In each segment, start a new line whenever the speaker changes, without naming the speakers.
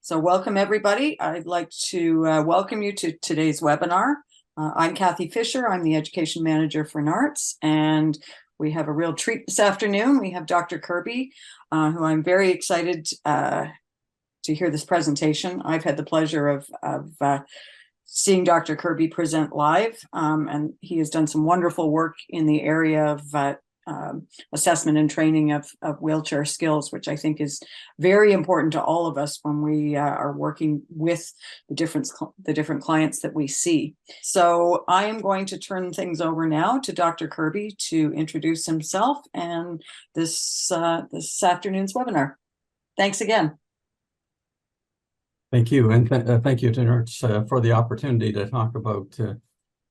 So welcome, everybody. I'd like to welcome you to today's webinar. I'm Kathy Fisher. I'm the Education Manager for NRRTS, and we have a real treat this afternoon. We have Dr. Kirby, who I'm very excited to hear this presentation. I've had the pleasure of seeing Dr. Kirby present live, and he has done some wonderful work in the area of assessment and training of wheelchair skills, which I think is very important to all of us when we are working with the different clients that we see. So I am going to turn things over now to Dr. Kirby to introduce himself and this afternoon's webinar. Thanks again.
Thank you, and thank you to NRRTS for the opportunity to talk about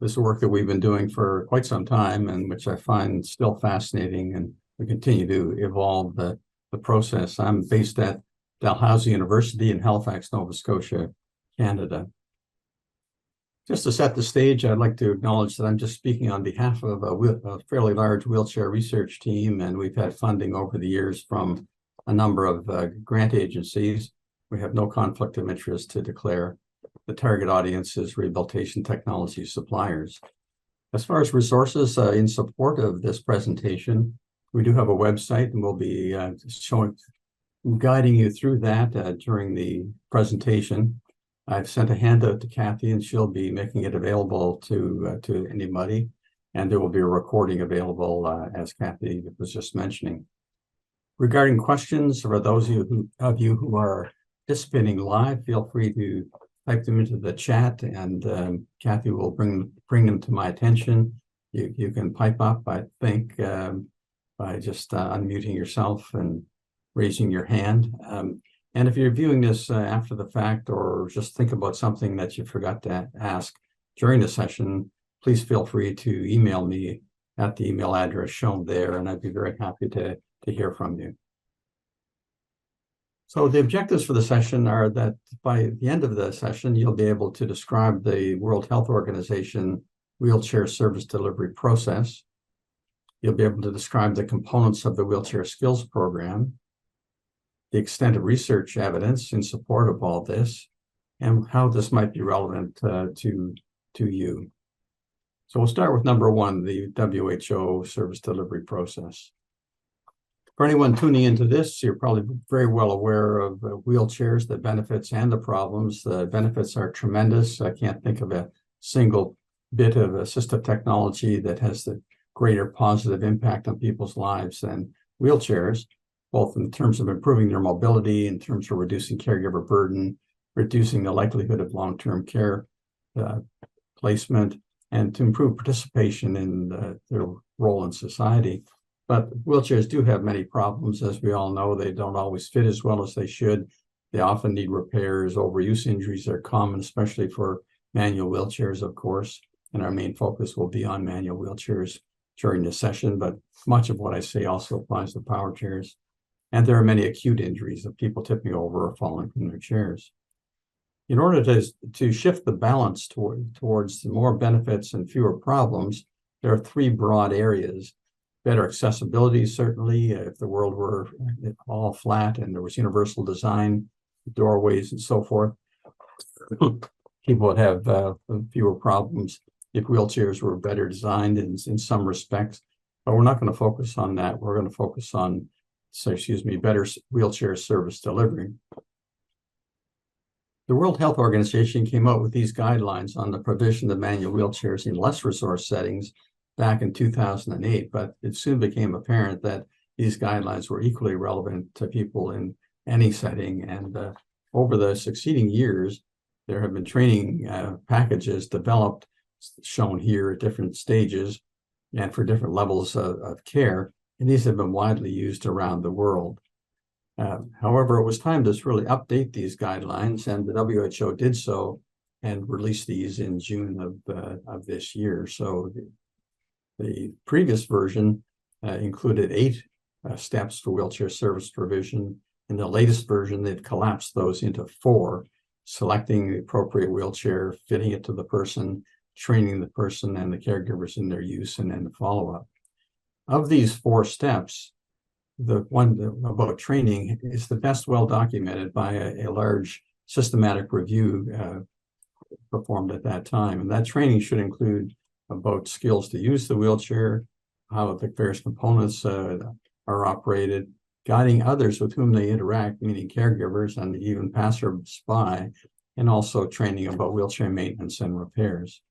this work that we've been doing for quite some time, and which I find still fascinating, and we continue to evolve the process. I'm based at Dalhousie University in Halifax, Nova Scotia, Canada. Just to set the stage, I'd like to acknowledge that I'm just speaking on behalf of a fairly large wheelchair research team, and we've had funding over the years from a number of grant agencies. We have no conflict of interest to declare. The target audience is rehabilitation technology suppliers. As far as resources in support of this presentation, we do have a website, and we'll be guiding you through that during the presentation. I've sent a handout to Kathy, and she'll be making it available to anybody, and there will be a recording available as Kathy was just mentioning. Regarding questions, for those of you who are participating live, feel free to type them into the chat, and Kathy will bring them to my attention. You can pipe up, I think, by just unmuting yourself and raising your hand. And if you're viewing this after the fact, or just think about something that you forgot to ask during the session, please feel free to email me at the email address shown there, and I'd be very happy to hear from you. So the objectives for the session are that by the end of the session, you'll be able to describe the World Health Organization wheelchair service delivery process. You'll be able to describe the components of the wheelchair skills program, the extent of research evidence in support of all this, and how this might be relevant to you. So we'll start with number one, the WHO service delivery process. For anyone tuning into this, you're probably very well aware of wheelchairs, the benefits and the problems. The benefits are tremendous. I can't think of a single bit of assistive technology that has the greater positive impact on people's lives than wheelchairs, both in terms of improving their mobility, in terms of reducing caregiver burden, reducing the likelihood of long-term care placement, and to improve participation in their role in society. But wheelchairs do have many problems, as we all know. They don't always fit as well as they should. They often need repairs. Overuse injuries are common, especially for manual wheelchairs, of course. And our main focus will be on manual wheelchairs during this session, but much of what I say also applies to power chairs. And there are many acute injuries of people tipping over or falling from their chairs. In order to shift the balance towards more benefits and fewer problems, there are three broad areas. Better accessibility, certainly. If the world were all flat and there was universal design, doorways and so forth, people would have fewer problems if wheelchairs were better designed in some respects. But we're not going to focus on that. We're going to focus on, better wheelchair service delivery. The World Health Organization came out with these guidelines on the provision of manual wheelchairs in less resource settings back in 2008, but it soon became apparent that these guidelines were equally relevant to people in any setting. And over the succeeding years, there have been training packages developed, shown here at different stages and for different levels of care, and these have been widely used around the world. However, it was time to really update these guidelines, and the WHO did so and released these in June of this year. So the previous version included 8 steps for wheelchair service provision. In the latest version, they've collapsed those into 4, selecting the appropriate wheelchair, fitting it to the person, training the person and the caregivers in their use, and then the follow-up. Of these 4 steps, the one about training is the best well documented by a large systematic review performed at that time. And that training should include about skills to use the wheelchair, how the various components are operated, guiding others with whom they interact, meaning caregivers and even passersby, and also training about wheelchair maintenance and repairs.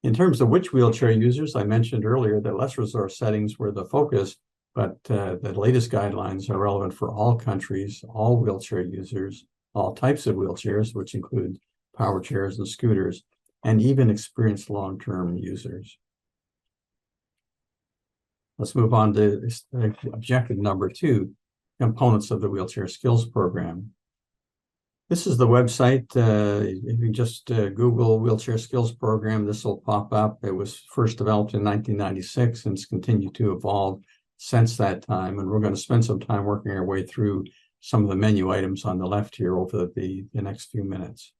In terms of which wheelchair users, I mentioned earlier that less resource settings were the focus, but the latest guidelines are relevant for all countries, all wheelchair users, all types of wheelchairs, which include power chairs and scooters, and even experienced long-term users. Let's move on to objective number 2, components of the wheelchair skills program. This is the website. If you just Google wheelchair skills program, this will pop up. It was first developed in 1996 and it's continued to evolve since that time. And we're going to spend some time working our way through some of the menu items on the left here over the next few minutes.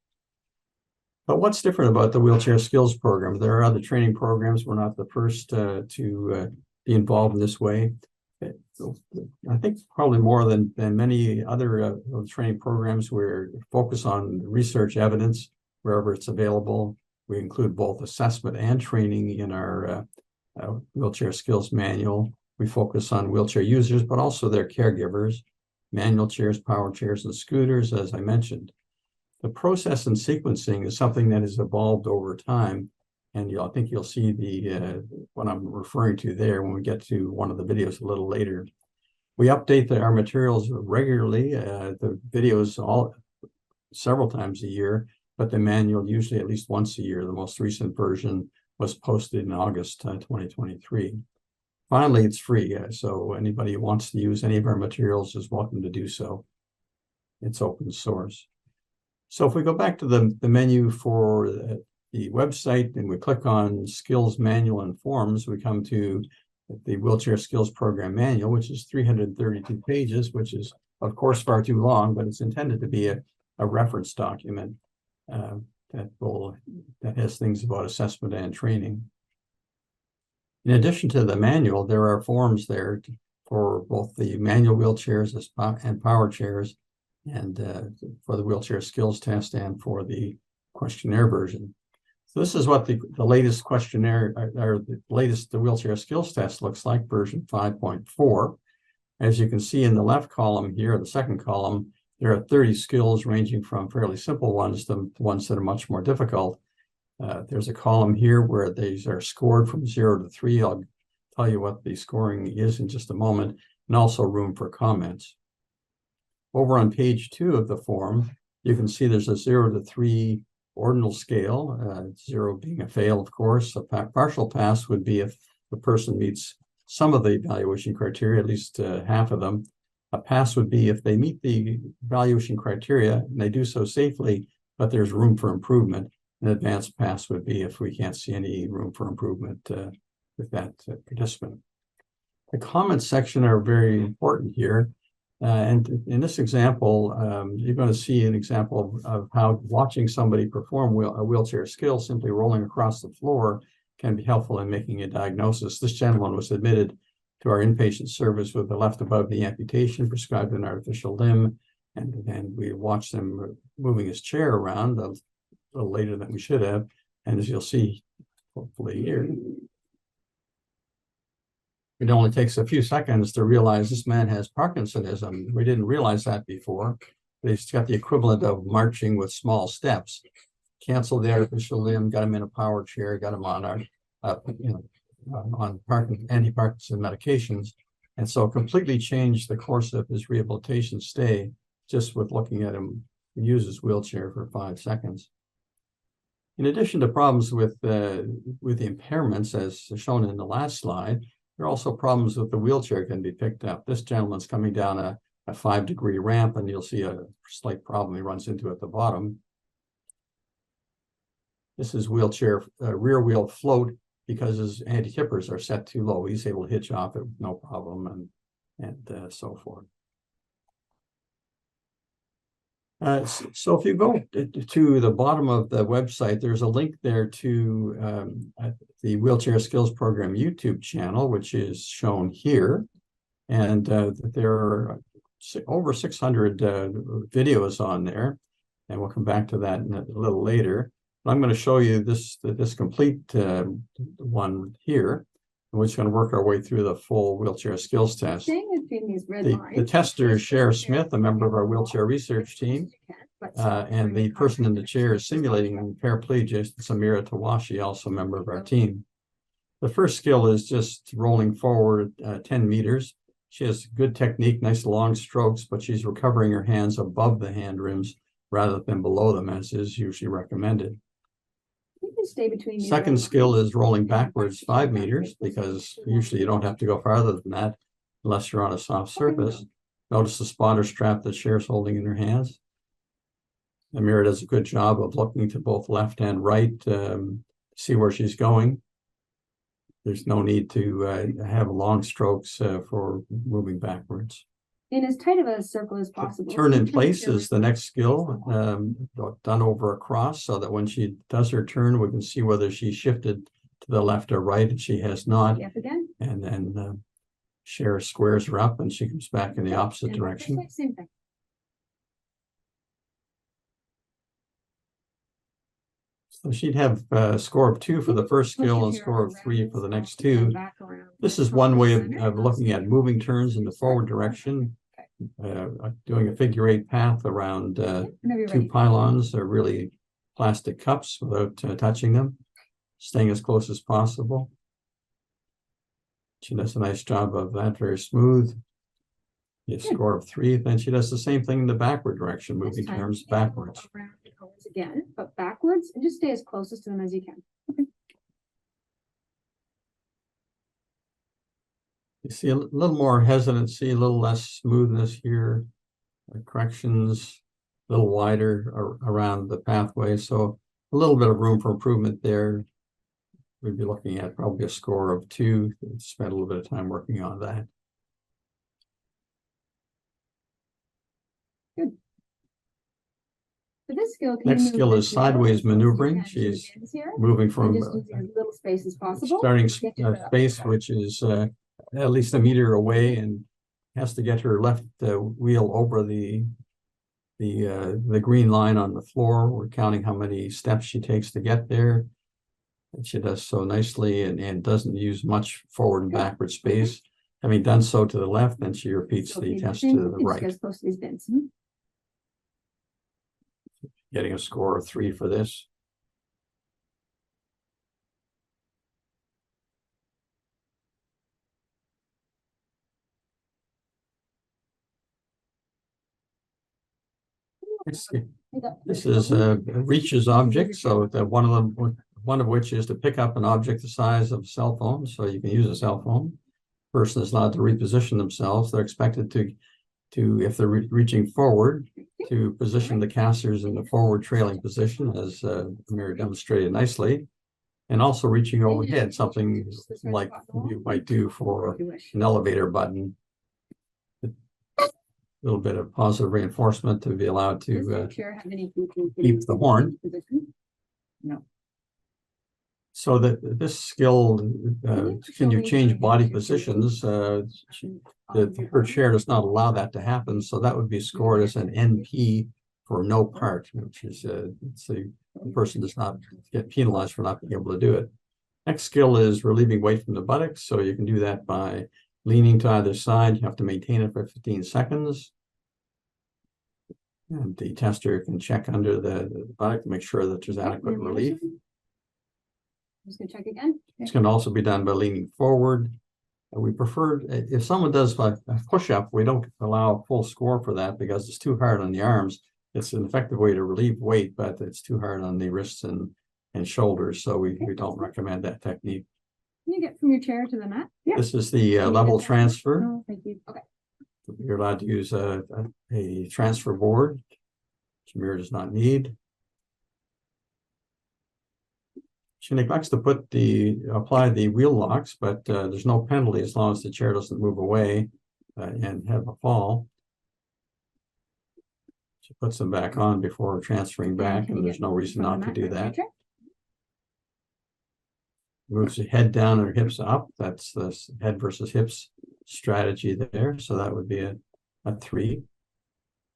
But what's different about the wheelchair skills program? There are other training programs. We're not the first to be involved in this way. I think probably more than many other training programs, we're focused on research evidence wherever it's available. We include both assessment and training in our wheelchair skills manual. We focus on wheelchair users, but also their caregivers, manual chairs, power chairs, and scooters, as I mentioned. The process and sequencing is something that has evolved over time. And I think you'll see what I'm referring to there when we get to one of the videos a little later. We update our materials regularly, the videos several times a year, but the manual usually at least once a year. The most recent version was posted in August 2023. Finally, it's free, so anybody who wants to use any of our materials is welcome to do so. It's open source. So if we go back to the menu for the website and we click on Skills Manual and Forms, we come to the Wheelchair Skills Program Manual, which is 332 pages, which is, of course, far too long, but it's intended to be a reference document that has things about assessment and training. In addition to the manual, there are forms there for both the manual wheelchairs and power chairs, and for the wheelchair skills test and for the questionnaire version. So this is what the latest questionnaire or the latest wheelchair skills test looks like, version 5.4. As you can see in the left column here, the second column, there are 30 skills ranging from fairly simple ones to ones that are much more difficult. There's a column here where these are scored from 0 to 3. I'll tell you what the scoring is in just a moment, and also room for comments. Over on page 2 of the form, you can see there's a 0 to 3 ordinal scale, 0 being a fail, of course. A partial pass would be if the person meets some of the evaluation criteria, at least half of them. A pass would be if they meet the evaluation criteria and they do so safely, but there's room for improvement. An advanced pass would be if we can't see any room for improvement with that participant. The comments section are very important here. And in this example, you're going to see an example of how watching somebody perform a wheelchair skill, simply rolling across the floor, can be helpful in making a diagnosis. This gentleman was admitted to our inpatient service with the left above knee amputation, prescribed an artificial limb, and then we watched him moving his chair around a little later than we should have. And as you'll see, hopefully here, it only takes a few seconds to realize this man has Parkinsonism. We didn't realize that before, but he's got the equivalent of marching with small steps. Canceled the artificial limb, got him in a power chair, got him on our, on anti-Parkinson medications, and so completely changed the course of his rehabilitation stay just with looking at him use his wheelchair for 5 seconds. In addition to problems with the impairments, as shown in the last slide, there are also problems with the wheelchair can be picked up. This gentleman's coming down a 5-degree ramp, and you'll see a slight problem he runs into at the bottom. This is wheelchair rear wheel float because his anti-kippers are set too low. He's able to hitch off it with no problem, and so forth. So if you go to the bottom of the website, there's a link there to the Wheelchair Skills Program YouTube channel, which is shown here. And there are over 600 videos on there, and we'll come back to that in a little later. But I'm going to show you this complete one here. We're just going to work our way through the full wheelchair skills test. The tester is Cher Smith, a member of our wheelchair research team, and the person in the chair is simulating paraplegia, Samira Tawashi, also a member of our team. The first skill is just rolling forward 10 meters. She has good technique, nice long strokes, but she's recovering her hands above the hand rims rather than below them, as is usually recommended.
Stay between
Second skill is rolling backwards 5 meters, because usually you don't have to go farther than that unless you're on a soft surface. Notice the spotter strap that Cher's holding in her hands. Amira does a good job of looking to both left and right, see where she's going. There's no need to have long strokes for moving backwards.
In as tight of a circle as possible.
Turn in place is the next skill, done over a cross, so that when she does her turn, we can see whether she shifted to the left or right, and she has not.
Yep, again.
And then Cher squares her up, and she comes back in the opposite direction.
Same thing.
So she'd have a score of 2 for the first skill and a score of 3 for the next 2. This is one way of looking at moving turns in the forward direction. Doing a figure 8 path around 2 pylons, or really plastic cups, without touching them, staying as close as possible. She does a nice job of that, very smooth. A score of 3. Then she does the same thing in the backward direction, moving turns backwards.
Again, but backwards, and just stay as closest to them as you can. Okay.
You see a little more hesitancy, a little less smoothness here. Corrections a little wider around the pathway, so a little bit of room for improvement there. We'd be looking at probably a score of 2. Spend a little bit of time working on that.
Good. For this skill,
next skill is sideways maneuvering. She's moving from
little space as possible.
Starting space, which is at least a meter away, and has to get her left wheel over the green line on the floor. We're counting how many steps she takes to get there. And she does so nicely, and doesn't use much forward and backward space. Having done so to the left, then she repeats the test to the right. Getting a score of 3 for this. This is reaches objects, so that one of which is to pick up an object the size of a cell phone, so you can use a cell phone. Person is allowed to reposition themselves. They're expected to if they're reaching forward, to position the casters in the forward trailing position, as Amira demonstrated nicely, and also reaching overhead, something like you might do for an elevator button. A little bit of positive reinforcement to be allowed to keep the horn.
No.
So that this skill, can you change body positions? Her chair does not allow that to happen, so that would be scored as an NP for no part, which is the person does not get penalized for not being able to do it. Next skill is relieving weight from the buttocks, so you can do that by leaning to either side. You have to maintain it for 15 seconds. And the tester can check under the buttock to make sure that there's adequate relief.
I'm just going to check again.
It's going to also be done by leaning forward. We prefer, if someone does a push-up, we don't allow a full score for that because it's too hard on the arms. It's an effective way to relieve weight, but it's too hard on the wrists and shoulders, so we don't recommend that technique.
Can you get from your chair to the mat?
Yeah. This is the level transfer.
No, thank you. Okay.
You're allowed to use a transfer board, which Amira does not need. She neglects to apply the wheel locks, but there's no penalty as long as the chair doesn't move away and have a fall. She puts them back on before transferring back, and there's no reason not to do that. Moves the head down and her hips up. That's the head versus hips strategy there. So that would be a at 3.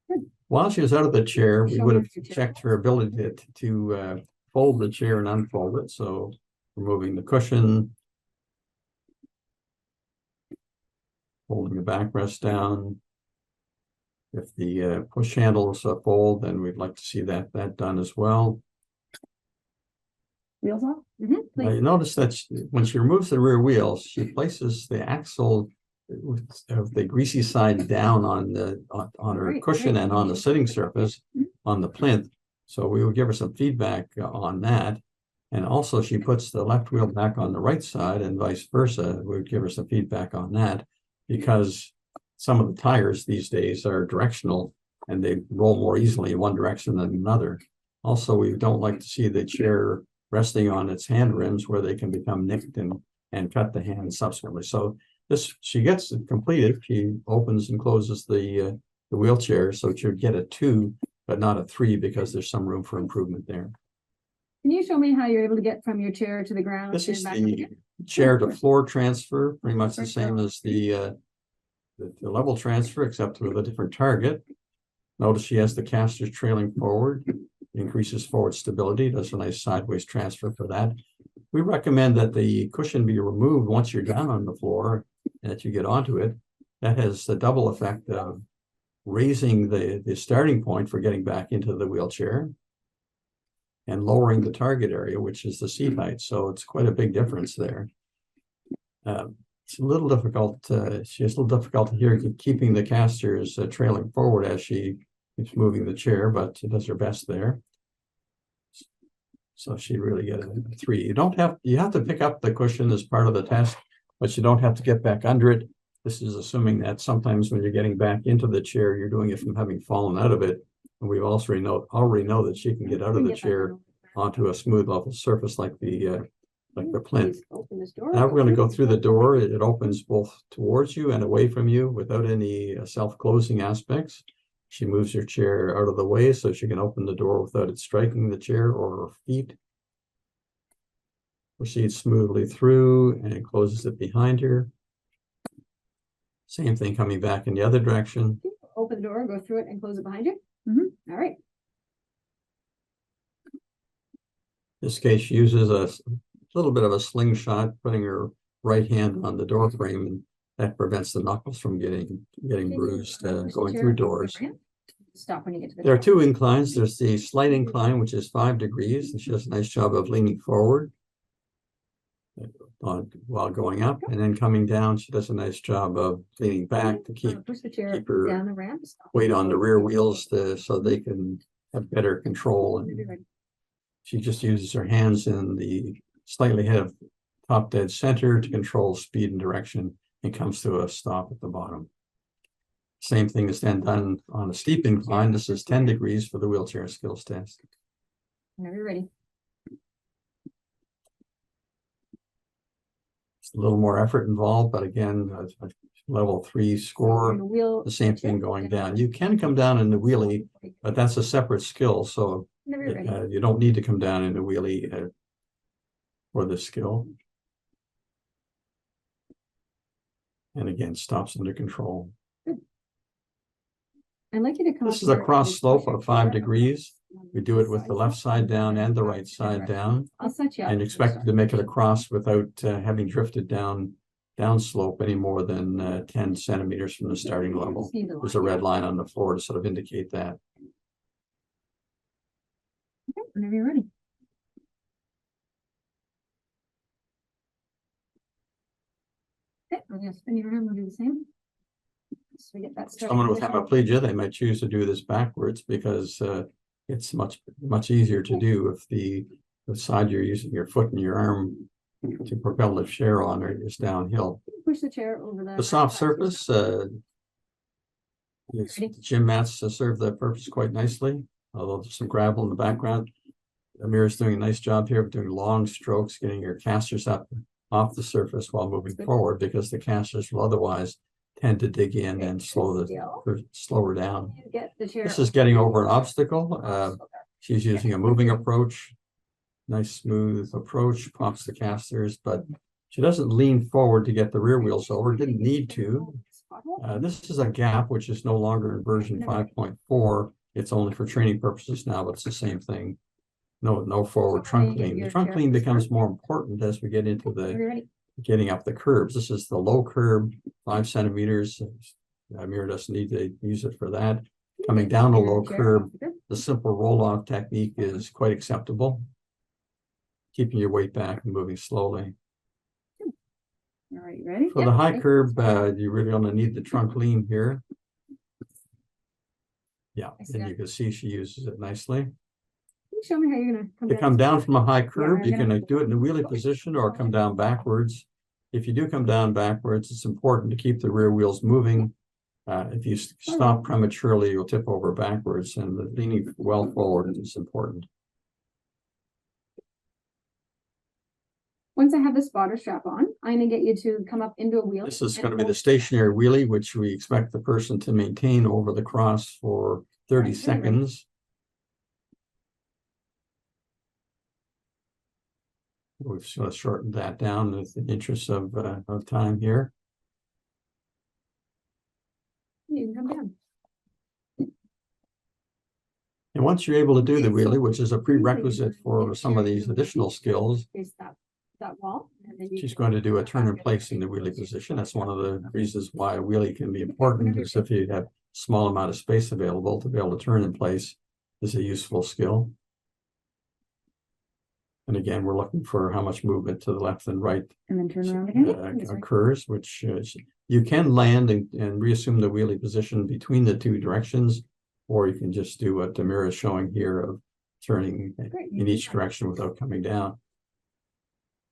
Good.
While she was out of the chair, we
Show
would
me
have
your chair.
checked her ability to fold the chair and unfold it. So removing the cushion, holding the backrest down. If the push handles fold, then we'd like to see that done as well.
Wheels off?
Now you notice that when she removes the rear wheels, she places the axle of the greasy side down on her
Right,
cushion
right.
and on the sitting surface on the plinth. So we will give her some feedback on that. And also she puts the left wheel back on the right side and vice versa. We would give her some feedback on that because some of the tires these days are directional and they roll more easily in one direction than another. Also, we don't like to see the chair resting on its hand rims where they can become nicked and cut the hand subsequently. So this, she gets it completed. She opens and closes the wheelchair, so she'll get a 2, but not a 3 because there's some room for improvement there.
Can you show me how you're able to get from your chair to the ground?
This
and
is
back up
the
again?
chair to floor transfer, pretty much the same as the level transfer, except with a different target. Notice she has the casters trailing forward, increases forward stability, does a nice sideways transfer for that. We recommend that the cushion be removed once you're down on the floor and that you get onto it. That has the double effect of raising the starting point for getting back into the wheelchair and lowering the target area, which is the seat height. So it's quite a big difference there. It's a little difficult. She has a little difficulty here keeping the casters trailing forward as she keeps moving the chair, but she does her best there. So she really get a 3. You have to pick up the cushion as part of the test, but you don't have to get back under it. This is assuming that sometimes when you're getting back into the chair, you're doing it from having fallen out of it. And we already know that she can get out of the chair onto a smooth level surface like the plinth. Now we're going to go through the door. It opens both towards you and away from you without any self-closing aspects. She moves her chair out of the way so she can open the door without it striking the chair or her feet. Proceeds smoothly through and it closes it behind her. Same thing coming back in the other direction.
Open the door, go through it and close it behind you. All right.
This case she uses a little bit of a slingshot, putting her right hand on the door frame, and that prevents the knuckles from getting bruised going through doors.
Stop when you get to the
There are
top.
2 inclines. There's the slight incline, which is 5 degrees, and she does a nice job of leaning forward while going up, and then coming down, she does a nice job of leaning back to keep
Push the chair
keep her
down the ramp. Stop.
weight on the rear wheels so they can have better control. And she just uses her hands in the slightly ahead of top dead center to control speed and direction and comes to a stop at the bottom. Same thing is then done on a steep incline. This is 10 degrees for the wheelchair skills test.
Whenever you're ready.
It's a little more effort involved, but again, a level 3 score, the same thing going down. You can come down in the wheelie, but that's a separate skill. So you don't need to come down in the wheelie for this skill. And again, stops under control.
I'd like you to come.
This is a cross slope of 5 degrees. We do it with the left side down and the right side down,
I'll set you up.
and expect to make it across without having drifted down slope any more than 10 centimeters from the starting level. There's a red line on the floor to sort of indicate that.
Okay, whenever you're ready. Okay, we're gonna spin you around. We'll do the same. So we get that started.
Someone with hemiplegia, they might choose to do this backwards because it's much easier to do if the side you're using your foot and your arm to propel the chair on is downhill.
Push the chair over
The soft surface, gym mats serve that purpose quite nicely, although there's some gravel in the background. Amir's doing a nice job here of doing long strokes, getting your casters up off the surface while moving forward, because the casters will otherwise tend to dig in and slow her down. This is getting over an obstacle. She's using a moving approach, nice smooth approach, pops the casters, but she doesn't lean forward to get the rear wheels over. Didn't need to.
pothole.
This is a gap which is no longer in version 5.4. It's only for training purposes now, but it's the same thing. No forward trunk lean. The trunk lean becomes more important as we get into the getting up the curbs. This is the low curb, 5 centimeters. Amir doesn't need to use it for that. Coming down a low curb, the simple roll-off technique is quite acceptable. Keeping your weight back and moving slowly.
All right, you ready?
For the high curb, you really only need the trunk lean here. Yeah, and you can see she uses it nicely.
Can you show me how you're gonna
To come down from a high curb,
I'm
you
gonna-
can do it in a wheelie position or come down backwards. If you do come down backwards, it's important to keep the rear wheels moving. If you stop prematurely, you'll tip over backwards, and the leaning well forward is important.
Once I have the spotter strap on, I'm gonna get you to come up into a wheel.
This is going to be the stationary wheelie, which we expect the person to maintain over the cross for 30 seconds. We've sort of shortened that down with the interest of time here.
You can come down.
And once you're able to do the wheelie, which is a prerequisite for some of these additional skills,
Face that wall. And then
she's going to do a turn in place in the wheelie position. That's one of the reasons why a wheelie can be important, is if you have small amount of space available to be able to turn in place is a useful skill. And again, we're looking for how much movement to the left and right
And then turn around again.
occurs, which you can land and reassume the wheelie position between the two directions, or you can just do what Amir is showing here of turning in each direction without coming down.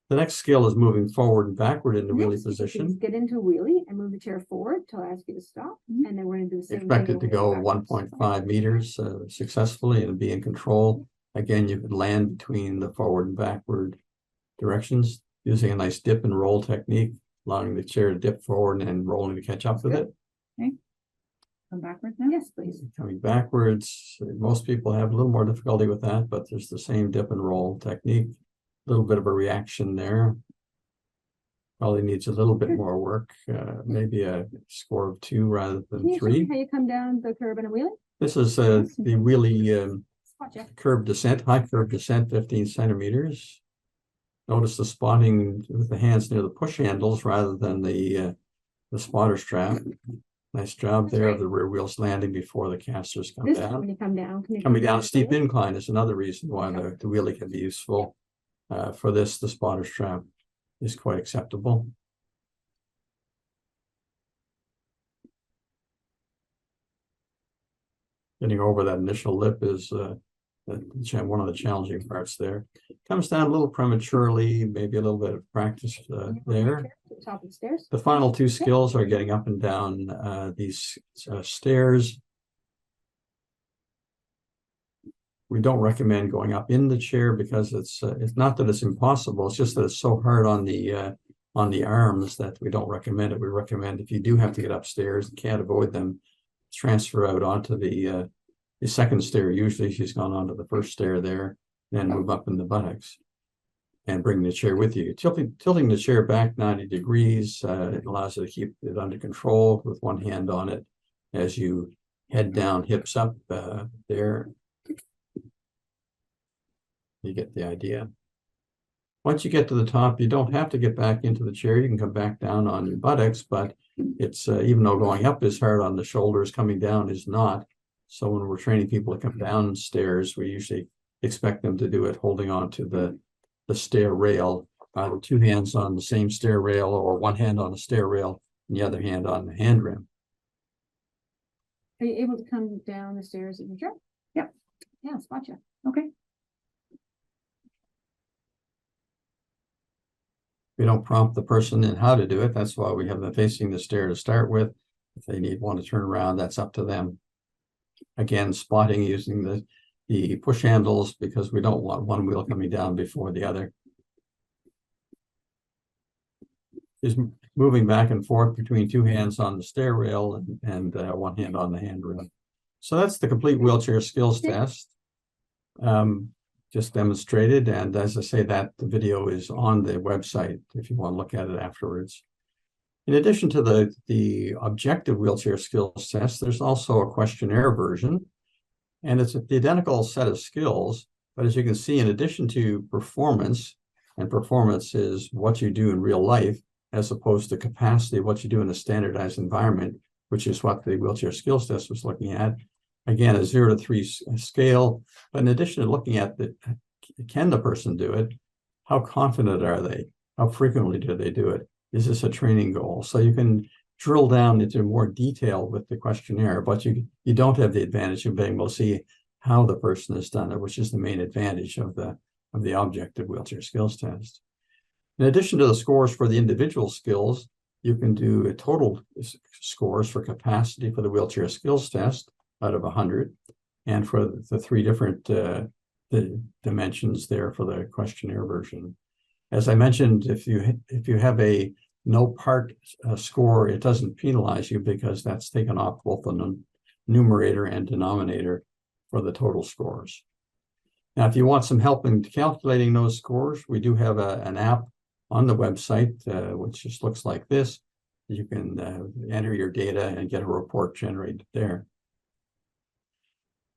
The next skill is moving forward and backward in the wheelie position.
Get into a wheelie and move the chair forward till I ask you to stop. And then we're gonna do the same thing.
Expected to go 1.5 meters successfully and be in control. Again, you can land between the forward and backward directions using a nice dip and roll technique, allowing the chair to dip forward and rolling to catch up with it.
Okay. Come backwards now? Yes, please.
Coming backwards, most people have a little more difficulty with that, but there's the same dip and roll technique. A little bit of a reaction there. Probably needs a little bit more work, maybe a score of 2 rather
Can
than
you show me
3.
how you come down the curb in a wheelie?
This is the wheelie
Gotcha.
curb descent, high curb descent, 15 centimeters. Notice the spotting with the hands near the push handles rather than the spotter strap. Nice job there of the rear wheels landing before the casters come
This time
down.
when you come down. Can you
Coming down a
the
steep
wheelie?
incline is another reason why the wheelie can be useful. For this, the spotter strap is quite acceptable. Getting over that initial lip is one of the challenging parts there. Comes down a little prematurely, maybe a little bit of practice there.
To the top of the stairs.
The final 2 skills are getting up and down these stairs. We don't recommend going up in the chair because it's not that it's impossible. It's just that it's so hard on the arms that we don't recommend it. We recommend if you do have to get upstairs and can't avoid them, transfer out onto the second stair. Usually she's gone onto the first stair there, then move up in the buttocks and bring the chair with you. Tilting the chair back 90 degrees, it allows you to keep it under control with one hand on it as you head down, hips up there. You get the idea. Once you get to the top, you don't have to get back into the chair. You can come back down on your buttocks, but it's even though going up is hard on the shoulders, coming down is not. So when we're training people to come downstairs, we usually expect them to do it holding on to the stair rail, either 2 hands on the same stair rail or one hand on the stair rail and the other hand on the handrail.
Are you able to come down the stairs in your chair?
Yep.
Yeah, spot you.
Okay.
We don't prompt the person in how to do it. That's why we have them facing the stair to start with. If they want to turn around, that's up to them. Again, spotting using the push handles because we don't want one wheel coming down before the other. Is moving back and forth between 2 hands on the stair rail and one hand on the handrail. So that's the complete wheelchair skills test. Just demonstrated, and as I say, that the video is on the website if you want to look at it afterwards. In addition to the objective wheelchair skills test, there's also a questionnaire version, and it's the identical set of skills. But as you can see, in addition to performance, and performance is what you do in real life, as opposed to capacity, what you do in a standardized environment, which is what the wheelchair skills test was looking at. Again, a 0 to 3 scale. But in addition to looking at can the person do it? How confident are they? How frequently do they do it? Is this a training goal? So you can drill down into more detail with the questionnaire, but you don't have the advantage of being able to see how the person has done it, which is the main advantage of the objective wheelchair skills test. In addition to the scores for the individual skills, you can do a total scores for capacity for the wheelchair skills test out of 100, and for the 3 different the dimensions there for the questionnaire version. As I mentioned, if you have a no part score, it doesn't penalize you because that's taken off both the numerator and denominator for the total scores. Now, if you want some help in calculating those scores, we do have an app on the website, which just looks like this. You can enter your data and get a report generated there.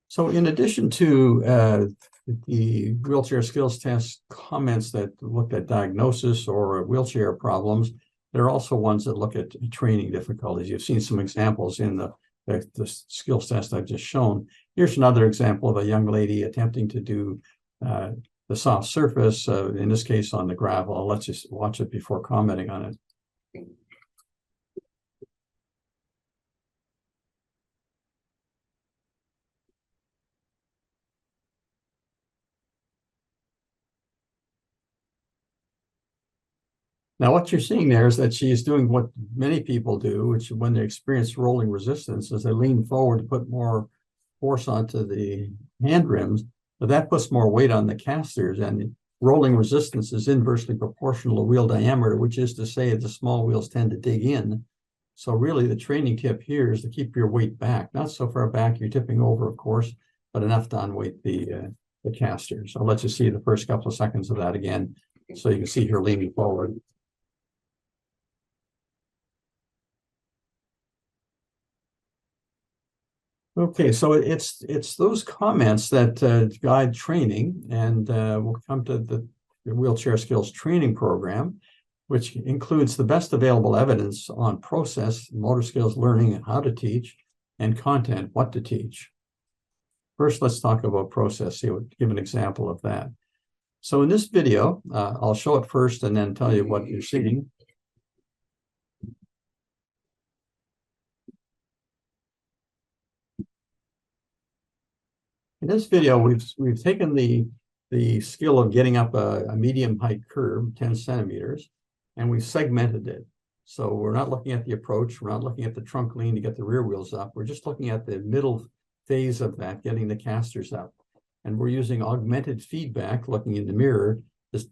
So in addition to the wheelchair skills test comments that look at diagnosis or wheelchair problems, there are also ones that look at training difficulties. You've seen some examples in the skills test I've just shown. Here's another example of a young lady attempting to do the soft surface, in this case on the gravel. Let's just watch it before commenting on it. Now, what you're seeing there is that she is doing what many people do, which when they experience rolling resistance, is they lean forward to put more force onto the hand rims, but that puts more weight on the casters, and rolling resistance is inversely proportional to wheel diameter, which is to say the small wheels tend to dig in. So really the training tip here is to keep your weight back, not so far back you're tipping over, of course, but enough to unweight the casters. I'll let you see the first couple of seconds of that again, so you can see her leaning forward. Okay, so it's those comments that guide training, and we'll come to the wheelchair skills training program, which includes the best available evidence on process, motor skills learning, and how to teach, and content, what to teach. First, let's talk about process. Give an example of that. So in this video, I'll show it first and then tell you what you're seeing. In this video, we've taken the skill of getting up a medium height curb, 10 centimeters, and we've segmented it. So we're not looking at the approach, we're not looking at the trunk lean to get the rear wheels up, we're just looking at the middle phase of that, getting the casters up. And we're using augmented feedback, looking in the mirror, just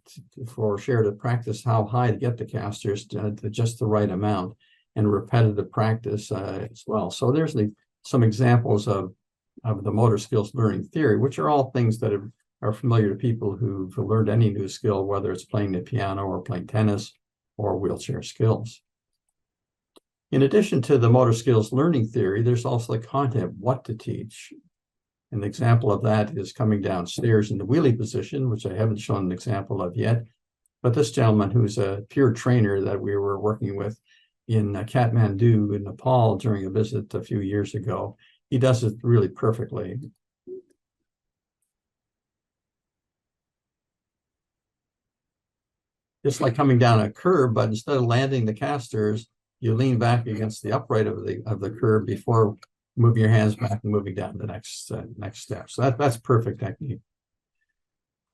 for Cher to practice how high to get the casters to just the right amount, and repetitive practice as well. So there's some examples of the motor skills learning theory, which are all things that are familiar to people who've learned any new skill, whether it's playing the piano or playing tennis or wheelchair skills. In addition to the motor skills learning theory, there's also the content, what to teach. An example of that is coming downstairs in the wheelie position, which I haven't shown an example of yet. But this gentleman, who's a peer trainer that we were working with in Kathmandu in Nepal during a visit a few years ago, he does it really perfectly. Just like coming down a curb, but instead of landing the casters, you lean back against the upright of the curb before moving your hands back and moving down the next step. So that's perfect technique.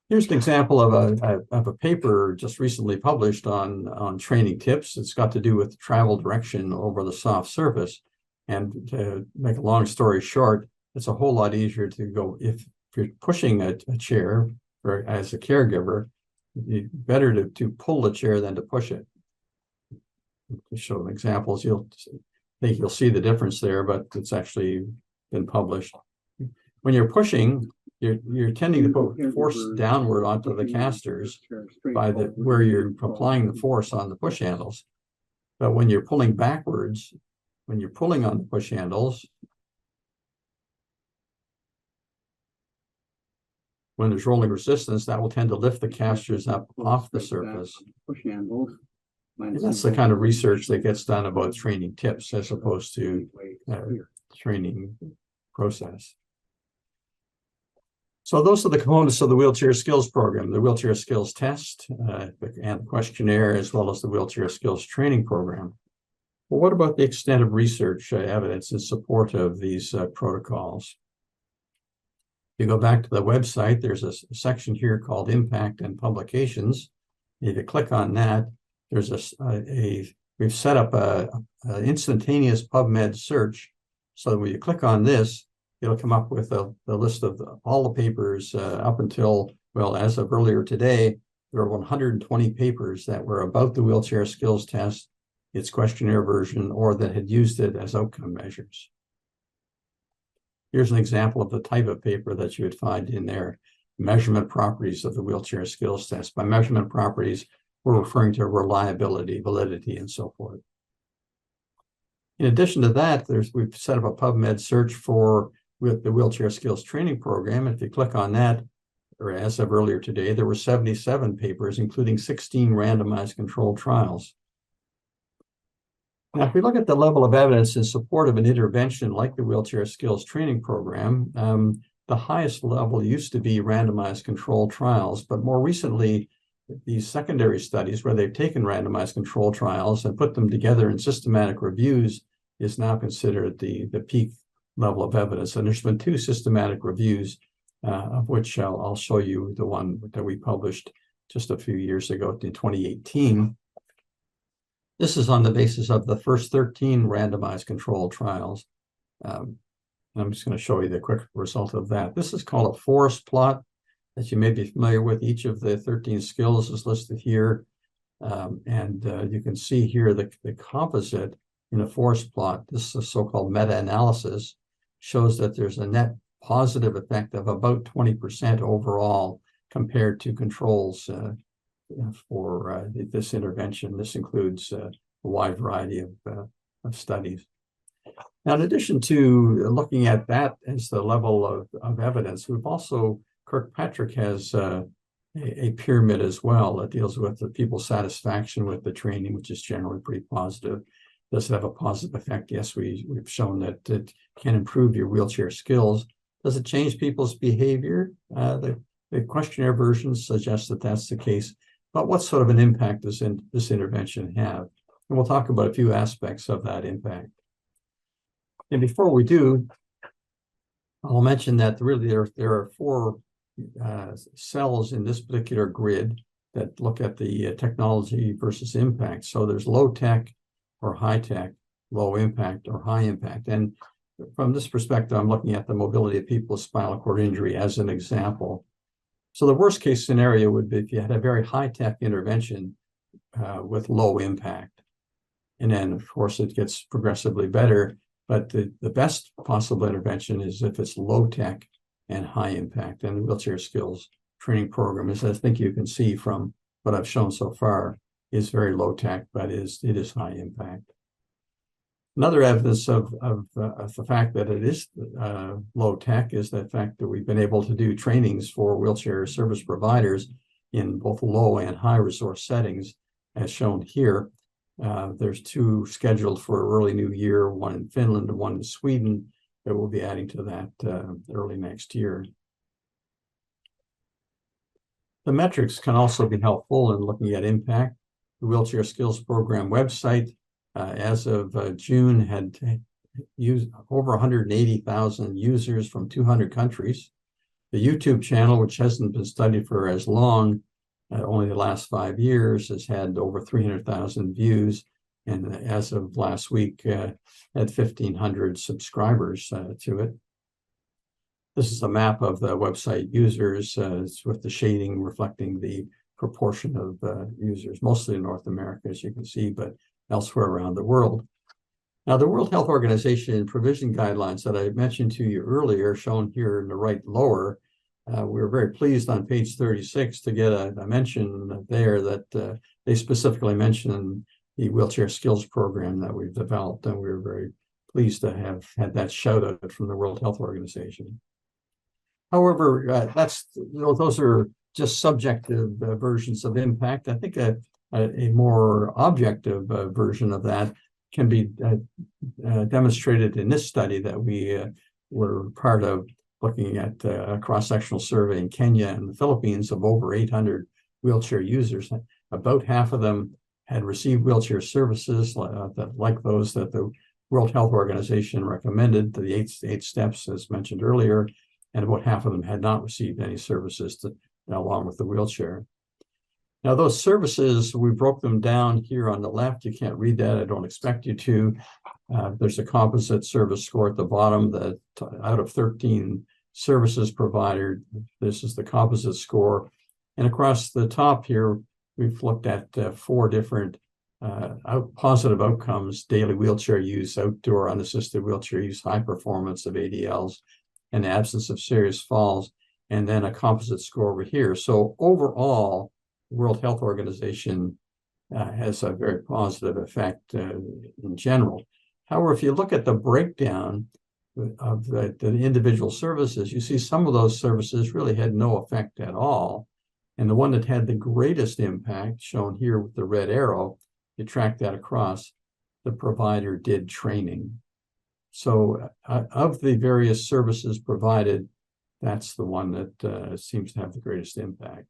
Here's an example of a paper just recently published on training tips. It's got to do with travel direction over the soft surface. And to make a long story short, it's a whole lot easier to go if you're pushing a chair, or as a caregiver, better to pull the chair than to push it. To show examples, you'll see the difference there, but it's actually been published. When you're pushing, you're tending to put force downward onto the casters by where you're applying the force on the push handles. But when you're pulling backwards, when you're pulling on the push handles, when there's rolling resistance, that will tend to lift the casters up off the surface.
Push handles.
And that's the kind of research that gets done about training tips as opposed to training process. So those are the components of the wheelchair skills program, the wheelchair skills test and questionnaire, as well as the wheelchair skills training program. Well, what about the extent of research evidence in support of these protocols? If you go back to the website, there's a section here called Impact and Publications. If you click on that, there's we've set up a instantaneous PubMed search. So that when you click on this, it'll come up with the list of all the papers up until, well, as of earlier today, there were 120 papers that were about the wheelchair skills test, its questionnaire version, or that had used it as outcome measures. Here's an example of the type of paper that you would find in there, measurement properties of the wheelchair skills test. By measurement properties, we're referring to reliability, validity, and so forth. In addition to that, we've set up a PubMed search for the wheelchair skills training program. If you click on that, or as of earlier today, there were 77 papers, including 16 randomized controlled trials. Now, if we look at the level of evidence in support of an intervention like the wheelchair skills training program, the highest level used to be randomized controlled trials, but more recently, these secondary studies where they've taken randomized controlled trials and put them together in systematic reviews is now considered the peak level of evidence. And there's been 2 systematic reviews, of which I'll show you the one that we published just a few years ago in 2018. This is on the basis of the first 13 randomized controlled trials. I'm just going to show you the quick result of that. This is called a forest plot, that you may be familiar with. Each of the 13 skills is listed here. You can see here the composite in a forest plot. This is a so-called meta-analysis, shows that there's a net positive effect of about 20% overall compared to controls for this intervention. This includes a wide variety of studies. Now, in addition to looking at that as the level of evidence, we've also, Kirkpatrick has a pyramid as well that deals with the people's satisfaction with the training, which is generally pretty positive. Does it have a positive effect? Yes, we've shown that it can improve your wheelchair skills. Does it change people's behavior? The questionnaire version suggests that that's the case. But what sort of an impact does this intervention have? And we'll talk about a few aspects of that impact. And before we do, I'll mention that really there are 4 cells in this particular grid that look at the technology versus impact. So there's low tech or high tech, low impact or high impact. And from this perspective, I'm looking at the mobility of people with spinal cord injury as an example. So the worst case scenario would be if you had a very high tech intervention with low impact. And then, of course, it gets progressively better. But the best possible intervention is if it's low tech and high impact. And the wheelchair skills training program, as I think you can see from what I've shown so far, is very low tech, but it is high impact. Another evidence of the fact that it is low tech is the fact that we've been able to do trainings for wheelchair service providers in both low and high resource settings, as shown here. There's 2 scheduled for early new year, one in Finland and one in Sweden, that we'll be adding to that early next year. The metrics can also be helpful in looking at impact. The Wheelchair Skills Program website, as of June, had used over 180,000 users from 200 countries. The YouTube channel, which hasn't been studied for as long, only the last 5 years, has had over 300,000 views, and as of last week, had 1,500 subscribers to it. This is a map of the website users with the shading reflecting the proportion of users, mostly in North America, as you can see, but elsewhere around the world. Now, the World Health Organization provision guidelines that I mentioned to you earlier, shown here in the right lower, we were very pleased on page 36 to get a mention there that they specifically mention the wheelchair skills program that we've developed, and we're very pleased to have had that shout out from the World Health Organization. However, those are just subjective versions of impact. I think a more objective version of that can be demonstrated in this study that we were part of, looking at a cross-sectional survey in Kenya and the Philippines of over 800 wheelchair users. About half of them had received wheelchair services like those that the World Health Organization recommended, the eight steps as mentioned earlier, and about half of them had not received any services along with the wheelchair. Now, those services, we broke them down here on the left. You can't read that. I don't expect you to. There's a composite service score at the bottom that out of 13 services provided, this is the composite score. And across the top here, we've looked at 4 different positive outcomes: daily wheelchair use, outdoor unassisted wheelchair use, high performance of ADLs, and absence of serious falls, and then a composite score over here. So overall, the World Health Organization has a very positive effect in general. However, if you look at the breakdown of the individual services, you see some of those services really had no effect at all. And the one that had the greatest impact, shown here with the red arrow, you track that across, the provider did training. So of the various services provided, that's the one that seems to have the greatest impact.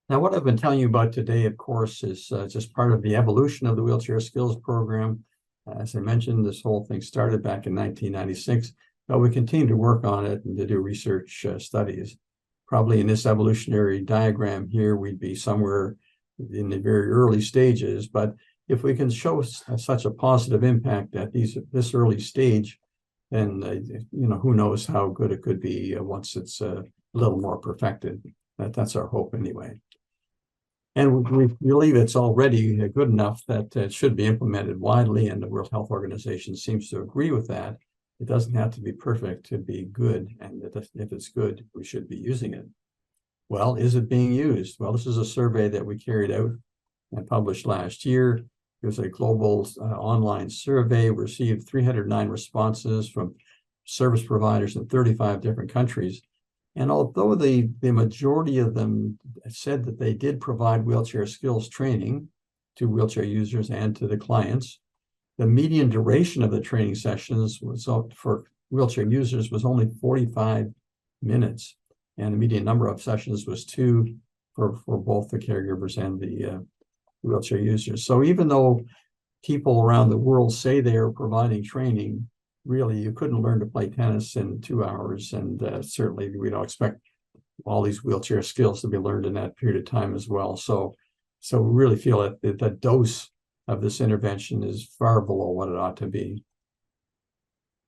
Now, what I've been telling you about today, of course, is just part of the evolution of the Wheelchair Skills Program. As I mentioned, this whole thing started back in 1996, but we continue to work on it and to do research studies. Probably in this evolutionary diagram here, we'd be somewhere in the very early stages, but if we can show such a positive impact at this early stage, then who knows how good it could be once it's a little more perfected. That's our hope anyway. And we believe it's already good enough that it should be implemented widely, and the World Health Organization seems to agree with that. It doesn't have to be perfect to be good, and if it's good, we should be using it. Well, is it being used? Well, this is a survey that we carried out and published last year. It was a global online survey. We received 309 responses from service providers in 35 different countries. And although the majority of them said that they did provide wheelchair skills training to wheelchair users and to the clients, the median duration of the training sessions was for wheelchair users was only 45 minutes. And the median number of sessions was 2 for both the caregivers and the wheelchair users. So even though people around the world say they are providing training, really you couldn't learn to play tennis in 2 hours, and certainly we don't expect all these wheelchair skills to be learned in that period of time as well. So we really feel that the dose of this intervention is far below what it ought to be.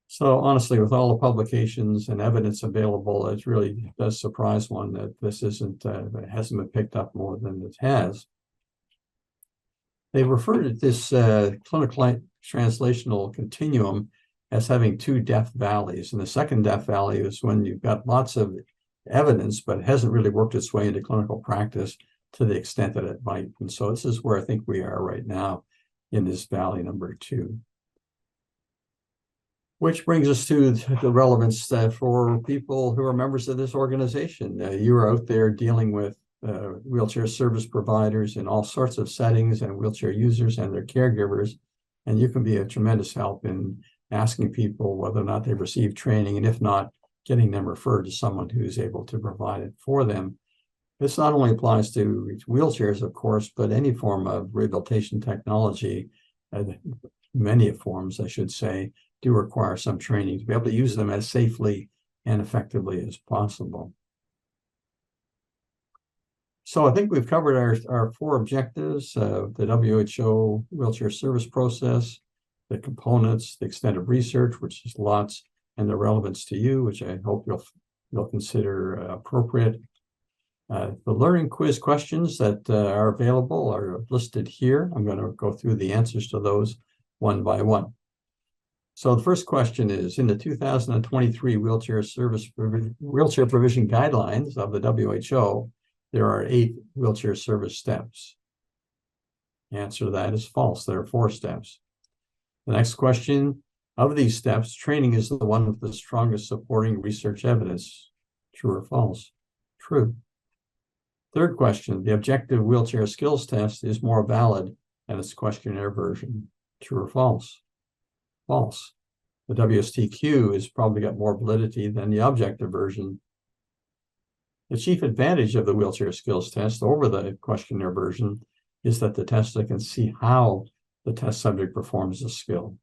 So honestly, with all the publications and evidence available, it really does surprise one that this hasn't been picked up more than it has. They refer to this clinical translational continuum as having 2 death valleys. And the second death valley is when you've got lots of evidence, but it hasn't really worked its way into clinical practice to the extent that it might. And so this is where I think we are right now in this valley number 2. Which brings us to the relevance for people who are members of this organization. You are out there dealing with wheelchair service providers in all sorts of settings and wheelchair users and their caregivers, and you can be a tremendous help in asking people whether or not they've received training, and if not, getting them referred to someone who's able to provide it for them. This not only applies to wheelchairs, of course, but any form of rehabilitation technology, many forms, I should say, do require some training to be able to use them as safely and effectively as possible. So I think we've covered our 4 objectives, the WHO wheelchair service process, the components, the extent of research, which is lots, and the relevance to you, which I hope you'll consider appropriate. The learning quiz questions that are available are listed here. I'm going to go through the answers to those one by one. So the first question is, in the 2023 wheelchair provision guidelines of the WHO, there are 8 wheelchair service steps. The answer to that is false. There are 4 steps. The next question, of these steps, training is the one with the strongest supporting research evidence. True or false? True. Third question, the objective wheelchair skills test is more valid than its questionnaire version. True or false? False. The WSTQ has probably got more validity than the objective version. The chief advantage of the wheelchair skills test over the questionnaire version is that the tester can see how the test subject performs the skill.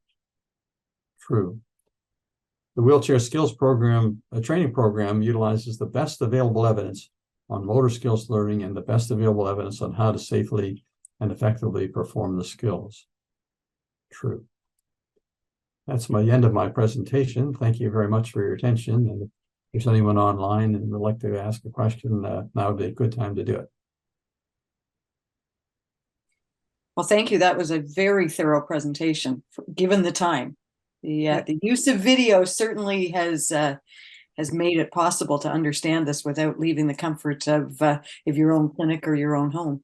True. The wheelchair skills program, a training program, utilizes the best available evidence on motor skills learning and the best available evidence on how to safely and effectively perform the skills. True. That's the end of my presentation. Thank you very much for your attention. And if there's anyone online and would like to ask a question, now would be a good time to do it.
Well, thank you. That was a very thorough presentation, given the time. The use of video certainly has made it possible to understand this without leaving the comfort of your own clinic or your own home.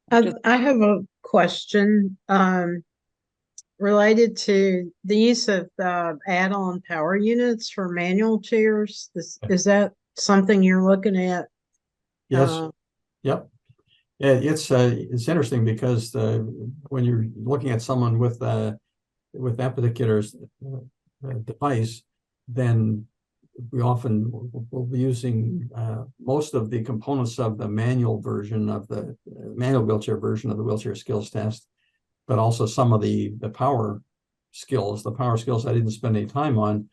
I have a question related to the use of add-on power units for manual chairs. Is that something you're looking at?
Yes. Yep. Yeah, it's interesting because when you're looking at someone with that particular device, then we often will be using most of the components of the manual version of the manual wheelchair version of the wheelchair skills test, but also some of the power skills. The power skills I didn't spend any time on,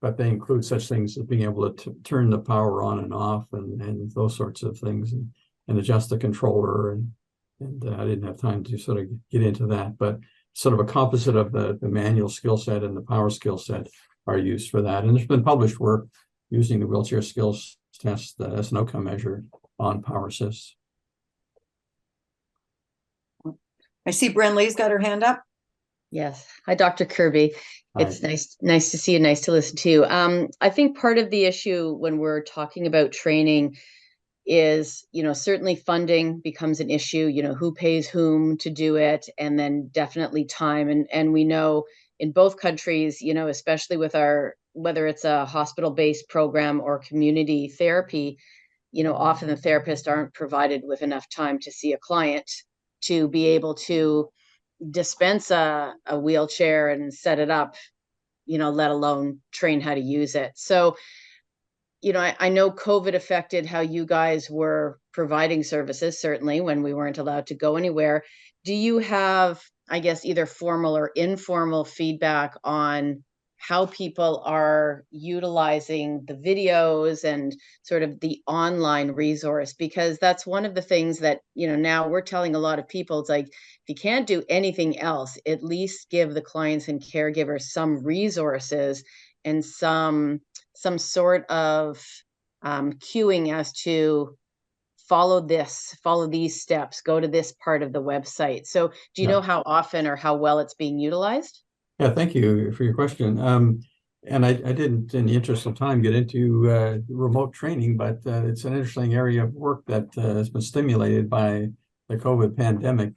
but they include such things as being able to turn the power on and off and those sorts of things, and adjust the controller. And I didn't have time to sort of get into that, but sort of a composite of the manual skill set and the power skill set are used for that. And there's been published work using the wheelchair skills test as an outcome measure on power assists.
I see Brenlee's got her hand up.
Yes. Hi, Dr. Kirby.
Hi.
It's nice to see you, nice to listen to you. I think part of the issue when we're talking about training is, certainly funding becomes an issue, who pays whom to do it, and then definitely time. And we know in both countries, especially with whether it's a hospital-based program or community therapy, often the therapists aren't provided with enough time to see a client to be able to dispense a wheelchair and set it up, let alone train how to use it. So, I know COVID affected how you guys were providing services, certainly when we weren't allowed to go anywhere. Do you have, I guess, either formal or informal feedback on how people are utilizing the videos and sort of the online resource? Because that's one of the things that, now we're telling a lot of people, it's like, if you can't do anything else, at least give the clients and caregivers some resources and some sort of cueing as to follow these steps, go to this part of the website. So do you know how often or how well it's being utilized?
Yeah, thank you for your question. And I didn't, in the interest of time, get into remote training, but it's an interesting area of work that has been stimulated by the COVID pandemic.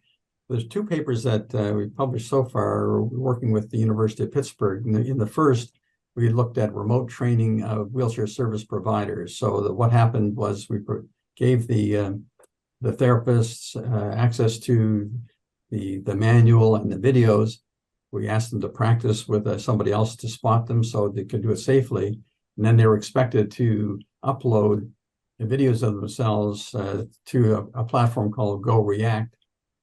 There's 2 papers that we published so far working with the University of Pittsburgh. In the first, we looked at remote training of wheelchair service providers. So what happened was we gave the therapists access to the manual and the videos. We asked them to practice with somebody else to spot them so they could do it safely. And then they were expected to upload the videos of themselves to a platform called Go React,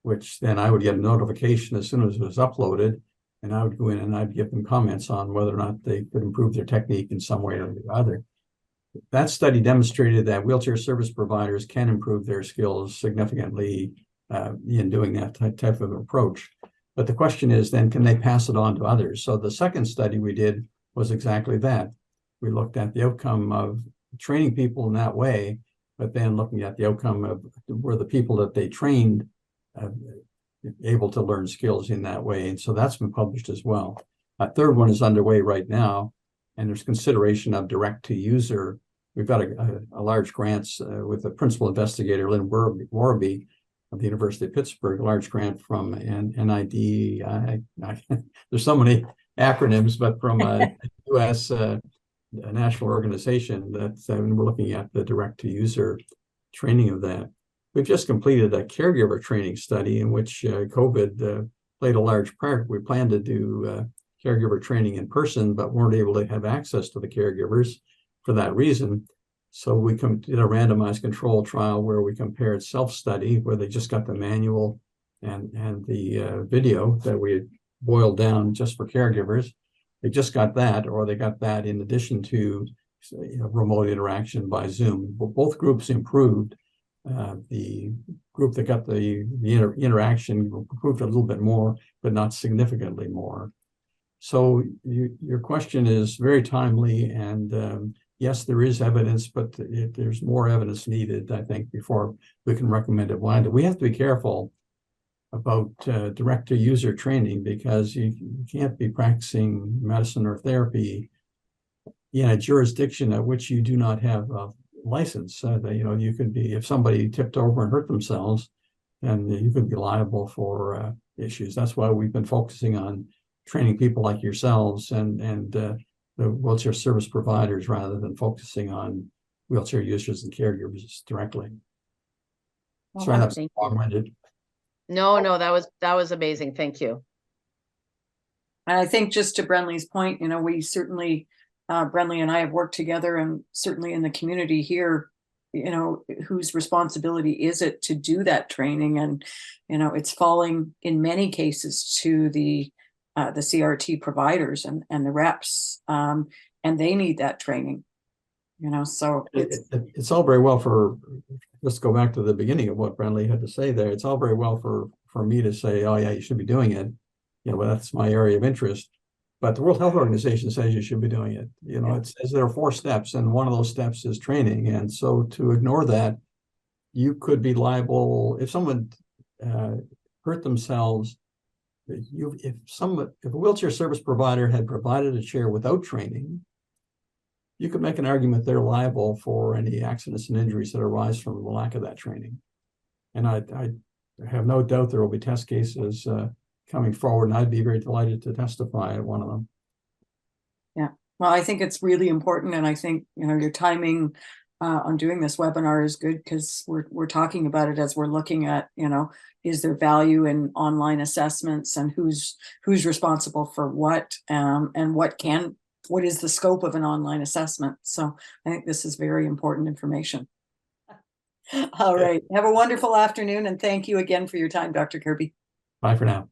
which then I would get a notification as soon as it was uploaded. And I would go in and I'd give them comments on whether or not they could improve their technique in some way or the other. That study demonstrated that wheelchair service providers can improve their skills significantly in doing that type of approach. But the question is then, can they pass it on to others? So the second study we did was exactly that. We looked at the outcome of training people in that way, but then looking at the outcome of were the people that they trained able to learn skills in that way. And so that's been published as well. A third one is underway right now, and there's consideration of direct to user. We've got a large grants with the principal investigator, Lynn Warby, of the University of Pittsburgh, a large grant from NID. There's so many acronyms, but from a U.S. A national organization that we're looking at the direct-to-user training of that. We've just completed a caregiver training study in which COVID played a large part. We planned to do caregiver training in person, but weren't able to have access to the caregivers for that reason. So we did a randomized control trial where we compared self-study, where they just got the manual and the video that we had boiled down just for caregivers. They just got that, or they got that in addition to remote interaction by Zoom. But both groups improved. The group that got the interaction improved a little bit more, but not significantly more. So your question is very timely, and yes, there is evidence, but there's more evidence needed, I think, before we can recommend it widely. We have to be careful about direct-to-user training, because you can't be practicing medicine or therapy in a jurisdiction at which you do not have a license. You could be, if somebody tipped over and hurt themselves, then you could be liable for issues. That's why we've been focusing on training people like yourselves and the wheelchair service providers, rather than focusing on wheelchair users and caregivers directly.
Well,
Sorry, that's
thank you.
long-winded.
No, that was amazing. Thank you.
And I think, just to Brenly's point, we certainly, Brenly and I have worked together, and certainly in the community here, whose responsibility is it to do that training? And, it's falling in many cases to the CRT providers and the reps, and they need that training, so
it's all very well for, let's go back to the beginning of what Brenly had to say there. It's all very well for me to say, oh yeah, you should be doing it. Well, that's my area of interest. But the World Health Organization says you should be doing it. It says there are 4 steps, and one of those steps is training. And so to ignore that, you could be liable if someone hurt themselves. If a wheelchair service provider had provided a chair without training, you could make an argument they're liable for any accidents and injuries that arise from the lack of that training. And I have no doubt there will be test cases coming forward, and I'd be very delighted to testify at one of them.
Yeah, well, I think it's really important, and I think your timing on doing this webinar is good, because we're talking about it as we're looking at is there value in online assessments, and who's responsible for what, and what is the scope of an online assessment. So I think this is very important information. All right, have a wonderful afternoon, and thank you again for your time, Dr. Kirby.
Bye for now.